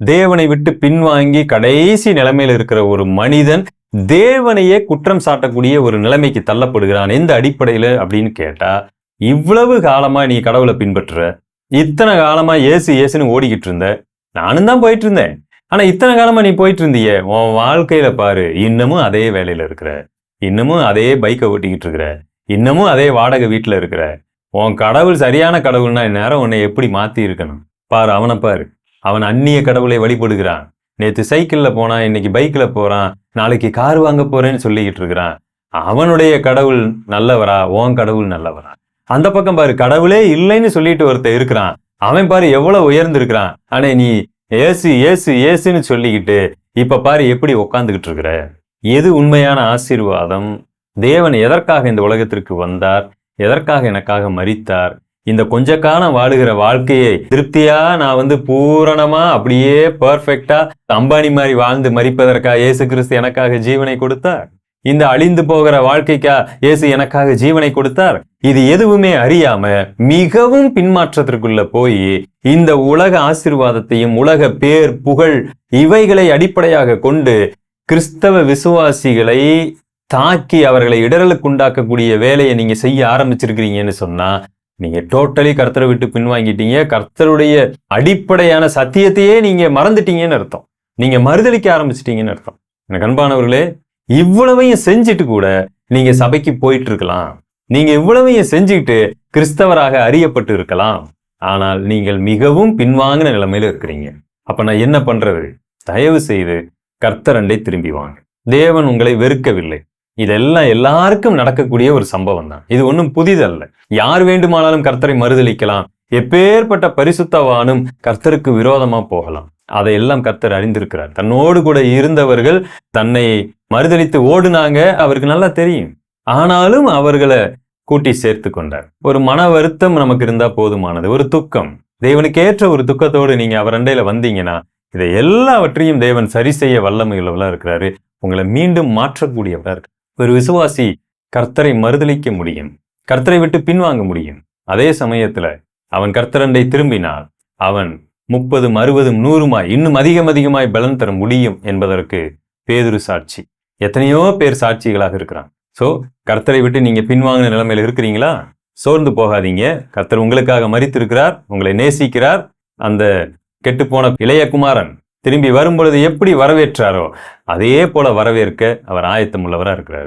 தேவனை விட்டு பின்வாங்கி கடைசி நிலைமையில இருக்கிற ஒரு மனிதன் தேவனையே குற்றம் சாட்டக்கூடிய ஒரு நிலைமைக்கு தள்ளப்படுகிறான். எந்த அடிப்படையில அப்படின்னு கேட்டா, இவ்வளவு காலமா நீ கடவுளை பின்பற்றுற, இத்தனை காலமா ஏசு ஏசுன்னு ஓடிக்கிட்டு இருந்த, நானும் தான் போயிட்டு இருந்தேன். ஆனா இத்தனை காலமா நீ போயிட்டு இருந்தியே, உன் வாழ்க்கையில பாரு, இன்னமும் அதே வேலையில இருக்கிற, இன்னமும் அதே பைக்கை ஓட்டிக்கிட்டு இருக்கிற, இன்னமும் அதே வாடகை வீட்டுல இருக்கிற. உன் கடவுள் சரியான கடவுள்னா இந்நேரம் உன்னை எப்படி மாத்தி இருக்கணும் பாரு. அவனை பாரு, அவன் அந்நிய கடவுளை வழிபடுகிறான். நேத்து சைக்கிள்ல போறான், இன்னைக்கு பைக்ல போறான், நாளைக்கு கார் வாங்க போறேன்னு சொல்லிக்கிட்டு இருக்கிறான். அவனுடைய கடவுள் நல்லவரா, உன் கடவுள் நல்லவரா? அந்த பக்கம் பாரு, கடவுளே இல்லைன்னு சொல்லிட்டு ஒருத்தர் இருக்கிறான், அவன் பாரு எவ்வளவு உயர்ந்து இருக்கிறான். ஆனா நீ ஏசு ஏசு ஏசுன்னு சொல்லிக்கிட்டு இப்ப பாரு எப்படி உட்காந்துக்கிட்டு இருக்கிற. எது உண்மையான ஆசீர்வாதம்? தேவன் எதற்காக இந்த உலகத்திற்கு வந்தார்? எதற்காக எனக்காக மரித்தார்? இந்த கொஞ்ச காலம் வாழுகிற வாழ்க்கையை திருப்தியா நான் பூரணமா அப்படியே பெர்ஃபெக்டா அம்பானி மாதிரி வாழ்ந்து மரிப்பதற்காக இயேசு கிறிஸ்து எனக்காக ஜீவனை கொடுத்தார். இந்த அழிந்து போகிற வாழ்க்கைக்கா இயேசு எனக்காக ஜீவனை கொடுத்தார். இது எதுவுமே அறியாம மிகவும் பின்மாற்றத்திற்குள்ள போய் இந்த உலக ஆசீர்வாதத்தையும் உலக பேர் புகழ் இவைகளை அடிப்படையாக கொண்டு கிறிஸ்தவ விசுவாசிகளை தாக்கி அவர்களை இடரலுக்கு உண்டாக்கக்கூடிய வேலையை நீங்க செய்ய ஆரம்பிச்சிருக்கிறீங்கன்னு சொன்னா, நீங்க டோட்டலி கர்த்தரை விட்டு பின்வாங்கிட்டீங்க. கர்த்தருடைய அடிப்படையான சத்தியத்தையே நீங்க மறந்துட்டீங்கன்னு அர்த்தம். நீங்க மறுதலிக்க ஆரம்பிச்சிட்டீங்கன்னு அர்த்தம். எனக்கு அன்பானவர்களே, இவ்வளவையும் செஞ்சுட்டு கூட நீங்க சபைக்கு போயிட்டு இருக்கலாம். நீங்க இவ்வளவையும் செஞ்சுட்டு கிறிஸ்தவராக அறியப்பட்டு இருக்கலாம். ஆனால் நீங்கள் மிகவும் பின்வாங்கின நிலைமையில இருக்கிறீங்க. அப்ப நான் என்ன பண்றது? தயவு செய்து கர்த்தரண்டை திரும்பி வாங்க. தேவன் உங்களை வெறுக்கவில்லை. இதெல்லாம் எல்லாருக்கும் நடக்கக்கூடிய ஒரு சம்பவம் தான். இது ஒன்றும் புதிதல்ல. யார் வேண்டுமானாலும் கர்த்தரை மறுதலிக்கலாம். எப்பேற்பட்ட பரிசுத்தவானும் கர்த்தருக்கு விரோதமா போகலாம். அதையெல்லாம் கர்த்தர் அறிந்திருக்கிறார். தன்னோடு கூட இருந்தவர்கள் தன்னை மறுதலித்து ஓடுனாங்க, அவருக்கு நல்லா தெரியும். ஆனாலும் அவர்களை கூட்டி சேர்த்து கொண்டார். ஒரு மன வருத்தம் நமக்கு இருந்தா போதுமானது. ஒரு துக்கம், தேவனுக்கு ஏற்ற ஒரு துக்கத்தோடு நீங்க அவர் அண்டையில வந்தீங்கன்னா, இதை எல்லாவற்றையும் தேவன் சரி செய்ய வல்லமை உள்ளவளா இருக்கிறாரு. உங்களை மீண்டும் மாற்றக்கூடியவரா இருக்கு. ஒரு விசுவாசி கர்த்தரை மறுதலிக்க முடியும், கர்த்தரை விட்டு பின்வாங்க முடியும். அதே சமயத்துல அவன் கர்த்தரண்டை திரும்பினால் அவன் 30, 60, 100 இன்னும் அதிகமாய் பலன் தர முடியும் என்பதற்கு பேதுரு சாட்சி. எத்தனையோ பேர் சாட்சிகளாக இருக்கிறான். சோ கர்த்தரை விட்டு நீங்க பின்வாங்கின நிலைமையில இருக்கிறீங்களா? சோர்ந்து போகாதீங்க. கர்த்தர் உங்களுக்காக மரித்திருக்கிறார், உங்களை நேசிக்கிறார். அந்த கெட்டுப்போன இளைய குமாரன் திரும்பி வரும்பொழுது எப்படி வரவேற்றாரோ அதே போல வரவேற்க அவர் ஆயத்தம் உள்ளவரா இருக்கிறாரு.